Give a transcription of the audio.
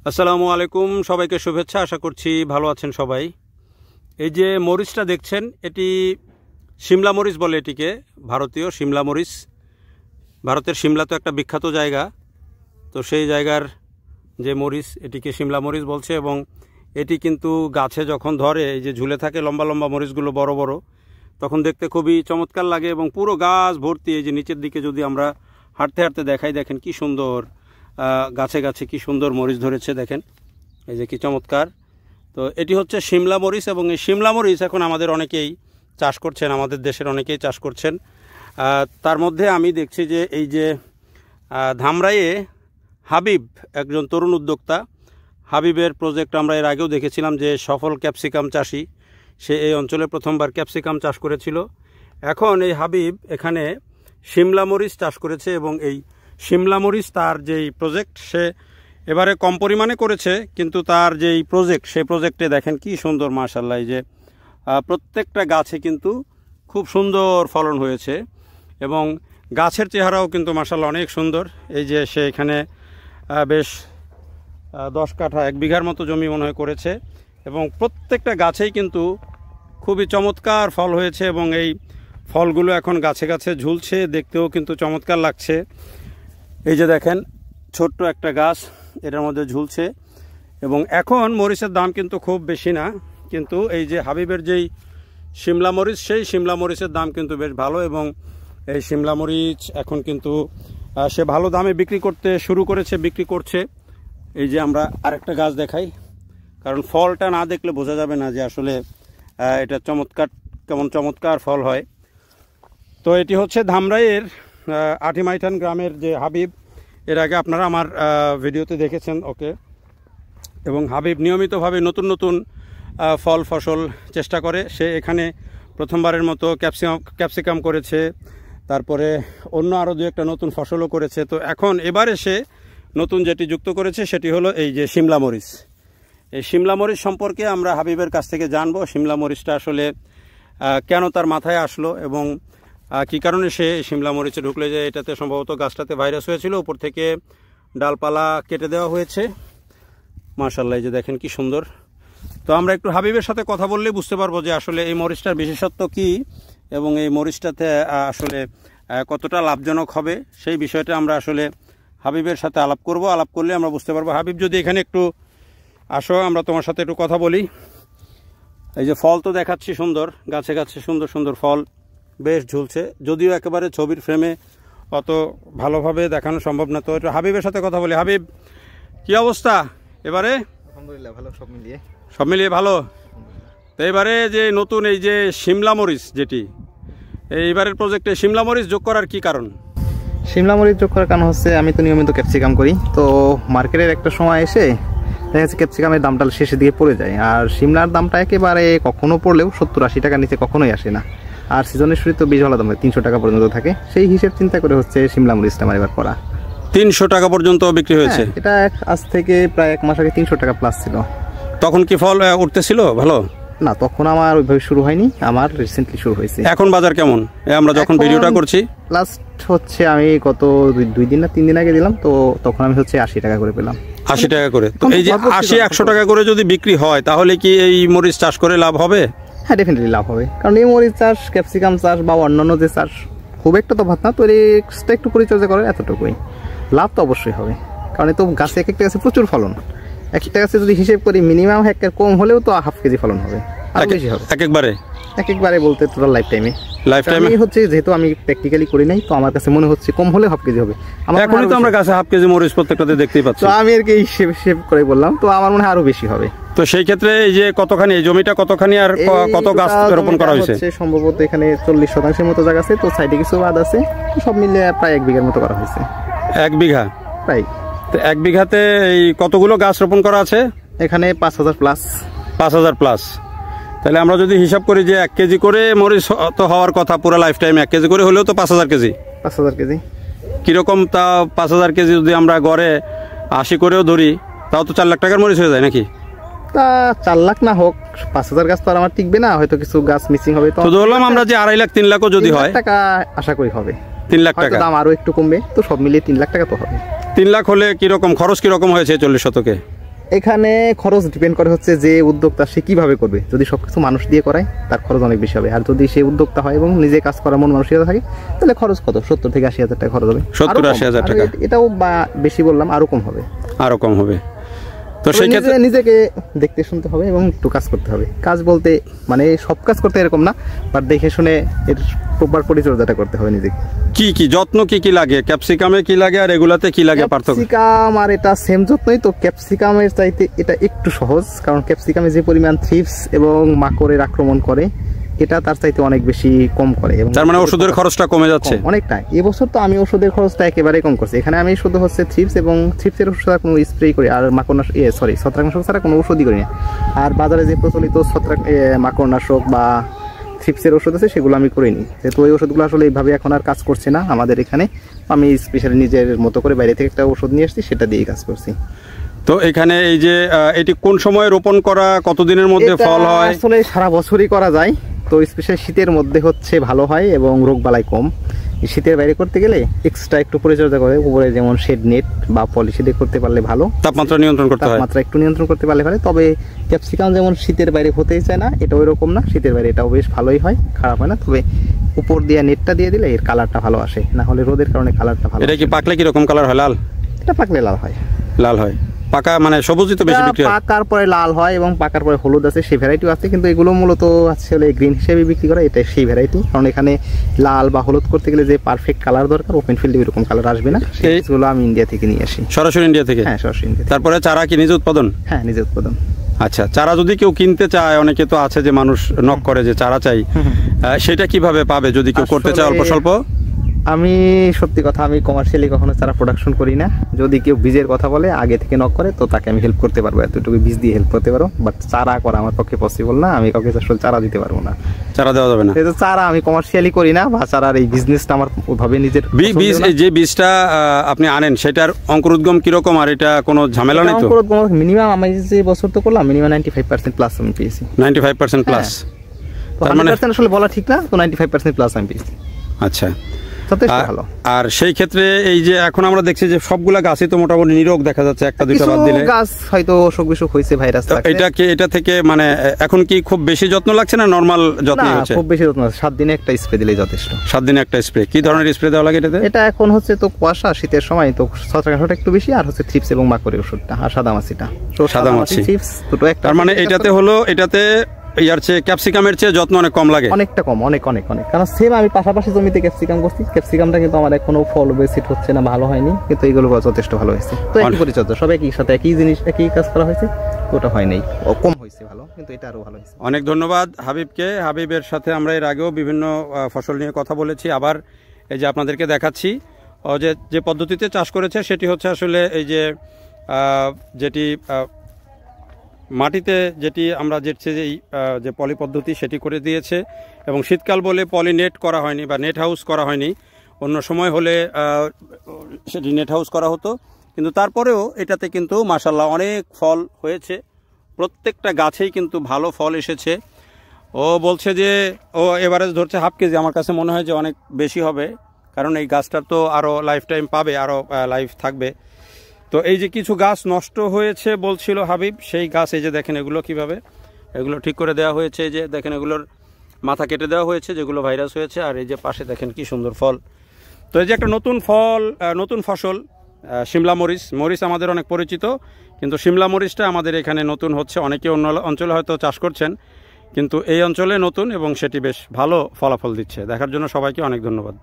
আসসালামু আলাইকুম, সবাইকে শুভেচ্ছা। আশা করছি ভালো আছেন সবাই। এই যে মরিচটা দেখছেন, এটি শিমলা মরিচ বলে এটিকে, ভারতীয় শিমলা মরিচ। ভারতের শিমলা তো একটা বিখ্যাত জায়গা, তো সেই জায়গার যে মরিচ এটিকে শিমলা মরিচ বলছে। এবং এটি কিন্তু গাছে যখন ধরে, এই যে ঝুলে থাকে লম্বা লম্বা মরিচগুলো বড় বড়, তখন দেখতে খুবই চমৎকার লাগে এবং পুরো গাছ ভর্তি। এই যে নিচের দিকে যদি আমরা হাঁটতে হাঁটতে দেখাই, দেখেন কি সুন্দর গাছে গাছে কি সুন্দর মরিচ ধরেছে, দেখেন এই যে কি চমৎকার। তো এটি হচ্ছে শিমলা মরিচ এবং এই শিমলা মরিচ এখন আমাদের অনেকেই চাষ করছেন, আমাদের দেশের অনেকেই চাষ করছেন। তার মধ্যে আমি দেখছি যে এই যে ধামরাইয়ে হাবিব একজন তরুণ উদ্যোক্তা, হাবিবের প্রজেক্ট আমরা এর আগেও দেখেছিলাম যে সফল ক্যাপসিকাম চাষি, সে এই অঞ্চলে প্রথমবার ক্যাপসিকাম চাষ করেছিল। এখন এই হাবিব এখানে শিমলা মরিচ চাষ করেছে এবং এই শিমলা মরিচ তার যেই প্রজেক্ট, সে এবারে কম পরিমাণে করেছে, কিন্তু তার যেই প্রজেক্ট, সেই প্রজেক্টে দেখেন কি সুন্দর মাশাআল্লাহ। এই যে প্রত্যেকটা গাছে কিন্তু খুব সুন্দর ফলন হয়েছে এবং গাছের চেহারাও কিন্তু মাশাআল্লাহ অনেক সুন্দর। এই যে সে এখানে বেশ 10 কাঠা 1 বিঘার মতো জমি মনে হয় করেছে এবং প্রত্যেকটা গাছেই কিন্তু খুবই চমৎকার ফল হয়েছে এবং এই ফলগুলো এখন গাছে গাছে ঝুলছে, দেখতেও কিন্তু চমৎকার লাগছে। এই যে দেখেন ছোট্ট একটা গাছ, এটার মধ্যে ঝুলছে এবং এখন মরিচের দাম কিন্তু খুব বেশি না, কিন্তু এই যে হাবিবের যেই শিমলা মরিচ, সেই শিমলা মরিচের দাম কিন্তু বেশ ভালো এবং এই শিমলা মরিচ এখন কিন্তু সে ভালো দামে বিক্রি করতে শুরু করেছে, বিক্রি করছে। এই যে আমরা আরেকটা গাছ দেখাই, কারণ ফলটা না দেখলে বোঝা যাবে না যে আসলে এটা চমৎকার, কেমন চমৎকার ফল হয়। তো এটি হচ্ছে ধামরাইয়ের আটিমাইঠান গ্রামের যে হাবিব, এর আগে আপনারা আমার ভিডিওতে দেখেছেন ওকে। এবং হাবিব নিয়মিতভাবে নতুন নতুন ফল ফসল চেষ্টা করে। সে এখানে প্রথমবারের মতো ক্যাপসিকাম করেছে, তারপরে অন্য আরও দু একটা নতুন ফসলও করেছে। তো এখন এবারে সে নতুন যেটি যুক্ত করেছে সেটি হলো এই যে শিমলা মরিচ। এই শিমলা মরিচ সম্পর্কে আমরা হাবিবের কাছ থেকে জানবো, শিমলা মরিচটা আসলে কেন তার মাথায় আসলো এবং কী কারণে সে শিমলা মরিচে ঢুকলে। যে এটাতে সম্ভবত গাছটাতে ভাইরাস হয়েছিল, উপর থেকে ডালপালা কেটে দেওয়া হয়েছে। মাশাআল্লাহ, এই যে দেখেন কি সুন্দর। তো আমরা একটু হাবিবের সাথে কথা বললেই বুঝতে পারবো যে আসলে এই মরিচটার বিশেষত্ব কী এবং এই মরিচটাতে আসলে কতটা লাভজনক হবে, সেই বিষয়টা আমরা আসলে হাবিবের সাথে আলাপ করব। আলাপ করলে আমরা বুঝতে পারবো। হাবিব, যদি এখানে একটু আসো, আমরা তোমার সাথে একটু কথা বলি। এই যে ফল তো দেখাচ্ছি সুন্দর, গাছে গাছে সুন্দর সুন্দর ফল বেশ ঝুলছে, যদিও একেবারে ছবির ফ্রেমে অত ভালোভাবে দেখানো সম্ভব না। তো একটু হাবিবের সাথে কথা বলি। হাবিব, কি অবস্থা এবারে? আলহামদুলিল্লাহ ভালো, সব মিলিয়ে ভালো। তো এবারে যে নতুন এই যে শিমলা মরিচ, যেটি এইবারের প্রজেক্টে শিমলা মরিচ যোগ করার কি কারণ? শিমলা মরিচ যোগ করার কারণ হচ্ছে আমি তো নিয়মিত ক্যাপসিকাম করি, তো মার্কেটের একটা সময় এসে দেখা যাচ্ছে ক্যাপসিকামের দামটা শেষের দিকে পড়ে যায়, আর শিমলার দামটা একেবারে কখনো পড়লেও 70-80 টাকার নিচে কখনোই আসে না। আর সিজনের শুরু তো বেশ ভালো দাম হয়, 300 টাকা পর্যন্ত থাকে। সেই হিসেব চিন্তা করে হচ্ছে শিমলা মরিচটা আমার এবার করা। 300 টাকা পর্যন্ত বিক্রি হয়েছে? এটা আজ থেকে প্রায় 1 মাস আগে 300 টাকা প্লাস ছিল। তখন কি ফল উঠতেছিল ভালো? না, তখন আমার ওইভাবে শুরু হয়নি, আমার রিসেন্টলি শুরু হয়েছে। এখন বাজার কেমন? আমরা যখন ভিডিওটা করছি লাস্ট হচ্ছে আমি গত 2 দিন না 3 দিন আগে দিলাম, তো তখন আমি হচ্ছে 80 টাকা করে পেলাম। 80 টাকা করে? তো এই যে 80-100 টাকা করে যদি বিক্রি হয়, তাহলে কি এই মরিচ চাষ করে লাভ হবে? হ্যাঁ, ডেফিনেটলি লাভ হবে, কারণ এই মরিচ চাষ, ক্যাপসিকাম চাষ বা অন্যান্য যে চাষ খুব একটা তো ভাত না, তো এক্সট্রা একটু পরিচর্যা করে এতটুকুই লাভ তো অবশ্যই হবে। কারণ এই তো গাছে এক একটা গাছে প্রচুর ফলন, একটা গাছে যদি হিসেব করি মিনিমাম হেক্টর কম হলেও তো ½ কেজি ফলন হবে, আর বেশি হবে একবারে বলতে টোটাল লাইফ টাইমে হচ্ছে। যেহেতু আমি প্র্যাকটিক্যালি করি নাই, তো আমার কাছে মনে হচ্ছে কম হলে ½ কেজি হবে। এখনই তো আমরা গাছে ½ কেজি মরিচ প্রত্যেকটাতে দেখতেই পাচ্ছি, তো আমি আর কি হিসেব করে বললাম, তো আমার মনে হয় আরো বেশি হবে। তো সেই ক্ষেত্রে এই যে কতখানি, এই জমিটা কতখানি আর কত গাছ রোপণ করা হয়েছে? সম্ভবত এখানে 40% মতো জায়গা আছে, তো সাইডে কিছু বাদ আছে, সব মিলে প্রায় 1 বিঘার মতো করা হয়েছে। 1 বিঘা প্রায়? তো 1 বিঘাতে এই কতগুলো গাছ রোপণ করা আছে? এখানে 5000 প্লাস। 5000 প্লাস। তাহলে আমরা যদি হিসাব করি যে 1 কেজি করে মরিচ তো হওয়ার কথা পুরো লাইফ টাইম, 1 কেজি করে হলেও তো 5000 কেজি। 5000 কেজি কিরকম? তা 5000 কেজি যদি আমরা গড়ে 80 করেও ধরি, তাও তো 4 লাখ টাকার মরিচ হয়ে যায় নাকি? তা 4 লাখ না হোক, 5000 গাছ তো আর আমার টিকবে না, হয়তো কিছু গাছ মিসিং হবে। তো ধরলাম আমরা যে 2.5 লাখ 3 লাখও যদি হয়, টাকা আশা করি হবে। 3 লাখ টাকা দাম আরো একটু কমবে, তো সব মিলিয়ে 3 লাখ টাকা তো হবে। 3 লাখ হলে কিরকম খরচ, কিরকম হয়েছে 40 শতকে? এখানে খরচ ডিপেন্ড করে হচ্ছে যে উদ্যোক্তা সে কিভাবে করবে। যদি সবকিছু মানুষ দিয়ে করায় তার খরচ অনেক বেশি হবে, আর যদি সে উদ্যোক্তা হয় এবং নিজে কাজ করার মন মানসিকতা থাকে তাহলে খরচ কত 70 থেকে 80,000 টাকা খরচ হবে। 70-80,000 টাকা, এটাও বা বেশি বললাম, আরো কম হবে, আরো কম হবে। তো সেই ক্ষেত্রে নিজেকে দেখতে শুনতে হবে এবং একটু কাজ করতে হবে। কাজ বলতে মানে সব কাজ করতে এরকম না, বাট দেখে শুনে এর প্রপার পরিচর্যাটা করতে হবে নিজেকে। কি যত্ন কি লাগে, ক্যাপসিকামে কি লাগে আর এগুলাতে কি লাগে পার্থক্য? ক্যাপসিকাম আর এটা সেম যত্নই, তো ক্যাপসিকামের চাইতে এটা একটু সহজ, কারণ ক্যাপসিকামে যে পরিমাণ থ্রিপস এবং মাকড়ের আক্রমণ করে এটা তার চাইতে অনেক বেশি কম করে, এবং তার মানে ওষুধের খরচটা কমে যাচ্ছে অনেকটা। এবছর তো আমি ওষুধের খরচটা একেবারে কম করছি। এখানে আমি শুধু হচ্ছে থ্রিপস এবং থ্রিপসের ওষুধ কোনো স্প্রে করি, আর মাকড়নাশক ছত্রাকনাশক ছাড়া কোনো ওষুধই করি না। আর বাজারে যে প্রচলিত মাকড়নাশক বা থ্রিপসের ওষুধ আছে সেগুলো আমি করিনি, যেহেতু ওই ওষুধগুলো আসলে এইভাবে এখন আর কাজ করছে না আমাদের এখানে। আমি স্পেশালি নিজের মতো করে বাইরে থেকে একটা ওষুধ নিয়ে আসছি, সেটা দিয়েই কাজ করছি। তো এখানে এই যে এটি কোন সময় রোপণ করা, কতদিনের মধ্যে ফল হয়? আসলে সারা বছরই করা যায়, তো স্পেশালি শীতের মধ্যে হচ্ছে ভালো হয় এবং রোগবালাই কম। শীতের বাইরে করতে গেলে এক্সট্রা একটু পরিচর্যা করে, উপরে যেমন শেড নেট বা পলিশি দিয়ে করতে পারলে ভালো, তাপমাত্রা নিয়ন্ত্রণ করতে হয়, তাপমাত্রা একটু নিয়ন্ত্রণ করতে পারলে ভালো। তবে ক্যাপসিকাম যেমন শীতের বাইরে হতেই চায় না, এটা ওই রকম না, শীতের বাইরে এটাও বেশ ভালোই হয়, খারাপ হয় না। তবে উপর দিয়ে নেটটা দিয়ে দিলে এর কালারটা ভালো আসে, না হলে রোদের কারণে কালারটা ভালো। এটা কি পাকলে কি রকম কালার হয়? লাল? এটা পাকলে লাল হয়। লাল হয়, পাকা মানে সবুজই তো বেশি বিক্রি হয়। পাকার পরে লাল হয় এবং পাকার পরে হলুদ আছে, সেই ভ্যারাইটিও আছে, কিন্তু এগুলো মূলত আসলে গ্রিন হিসেবে বিক্রি করে, এটা সেই ভ্যারাইটি। কারণ এখানে লাল বা হলুদ করতে গেলে যে পারফেক্ট কালার দরকার, ওপেন ফিল্ডে এরকম কালার আসবে না। সেগুলো আমি ইন্ডিয়া থেকে নিয়ে আসি। সরাসরি ইন্ডিয়া থেকে? হ্যাঁ, সরাসরি ইন্ডিয়া। তারপরে চারা কি নিজে উৎপাদন? হ্যাঁ, নিজে উৎপাদন। আচ্ছা, চারা যদি কেউ কিনতে চায়, অনেকে তো আছে যে মানুষ নক করে যে চারা চাই, সেটা কিভাবে পাবে যদি কেউ করতে চায় অল্প স্বল্প? আমি সত্যি কথা, আমি কমার্শিয়ালি কখনো চারা প্রোডাকশন করি না। যদি কেউ বীজের কথা বলে আগে থেকে নক করে, তো তাকে আমি হেল্প করতে পারবো, এতটুকু বীজ দিয়ে হেল্প করতে পারবো। বাট চারা করা আমার পক্ষে পসিবল না, আমি কাউকে আসলে চারা দিতে পারবো না, চারা দেওয়া যাবে না। চারা আমি কমার্শিয়ালি করি না, বা চারার এই বিজনেসটা আমার ওইভাবে নিজের বীজ, যে বীজটা আপনি আনেন সেটার অঙ্কুরোদ্গম কিরকম, আর এটা কোনো ঝামেলা নেই তো? অঙ্কুরোদ্গম মিনিমাম আমি যে বছর তো করলাম মিনিমাম 95% প্লাস আমি পেয়েছি। 95% প্লাস? তার মানে আসলে বলা ঠিক না, তো 95% প্লাস আমি পেয়েছি। আচ্ছা, ভালো। আর সেই ক্ষেত্রে এই যে এখন আমরা দেখছি যে সবগুলা গাছই তো মোটামুটি নিরোগ দেখা যাচ্ছে, একটা দুইটা বাদ দিলে। গাছ হয়তো অসুখ বিসুখ হয়েছে, ভাইরাস লাগছে। এটা থেকে মানে এখন কি খুব বেশি যত্ন লাগছে না নরমাল যত্ন হচ্ছে? খুব বেশি যত্ন, 7 দিনে একটা স্প্রে দিলেই যথেষ্ট। 7 দিনে একটা স্প্রে? কি ধরনের স্প্রে দেওয়া লাগে এটাতে? এটা এখন হচ্ছে তো কুয়াশা, শীতের সময় তো ছত্রাকনাশকটা একটু বেশি, আর হচ্ছে থ্রিপস এবং মাকড়ের ওষুধটা, আর সাদামাছিটা। সাদামাছি থ্রিপস দুটো একটা। তার মানে এটাতে হলো, এটাতে ইয়ার চেয়ে ক্যাপসিকামের চেয়ে যত্ন অনেক কম লাগে? অনেকটা কম, অনেক অনেক অনেক। কারণ সেম আমি পাশাপাশি জমিতে ক্যাপসিকাম করছি, ক্যাপসিকামটা কিন্তু আমার এখনো ফল বেসিট হচ্ছে না, ভালো হয়নি, কিন্তু এইগুলো যথেষ্ট ভালো হয়েছে। তো একই পরিচর্যা, সব একই সাথে একই জিনিস, একই কাজ করা হয়েছে, ওটা হয় নাই, কম হয়েছে ভালো, কিন্তু এটা আরো ভালো হয়েছে। অনেক ধন্যবাদ হাবিবকে। হাবিবের সাথে আমরা এর আগেও বিভিন্ন ফসল নিয়ে কথা বলেছি, আবার এই যে আপনাদেরকে দেখাচ্ছি যে পদ্ধতিতে চাষ করেছে, সেটি হচ্ছে আসলে এই যে যেটি মাটিতে যেটি আমরা যে পলি পদ্ধতি সেটি করে দিয়েছে, এবং শীতকাল বলে পলি নেট করা হয়নি বা নেট হাউস করা হয়নি। অন্য সময় হলে সেটি নেট হাউস করা হতো, কিন্তু তারপরেও এটাতে কিন্তু মাশাআল্লাহ অনেক ফল হয়েছে, প্রত্যেকটা গাছেই কিন্তু ভালো ফল এসেছে। ও বলছে যে ও এভারেজ ধরছে হাফ কেজি, আমার কাছে মনে হয় যে অনেক বেশি হবে, কারণ এই গাছটার তো আরও লাইফ টাইম পাবে, আরও লাইফ থাকবে। তো এই যে কিছু গাছ নষ্ট হয়েছে বলছিল হাবিব, সেই গাছ এই যে দেখেন এগুলো কিভাবে, এগুলো ঠিক করে দেওয়া হয়েছে, এই যে দেখেন এগুলোর মাথা কেটে দেওয়া হয়েছে যেগুলো ভাইরাস হয়েছে, আর এই যে পাশে দেখেন কি সুন্দর ফল। তো এই যে একটা নতুন ফসল শিমলা মরিচ আমাদের অনেক পরিচিত, কিন্তু শিমলা মরিচটা আমাদের এখানে নতুন হচ্ছে, অনেকে অন্য অঞ্চলে হয়তো চাষ করছেন, কিন্তু এই অঞ্চলে নতুন এবং সেটি বেশ ভালো ফলাফল দিচ্ছে। দেখার জন্য সবাইকে অনেক ধন্যবাদ।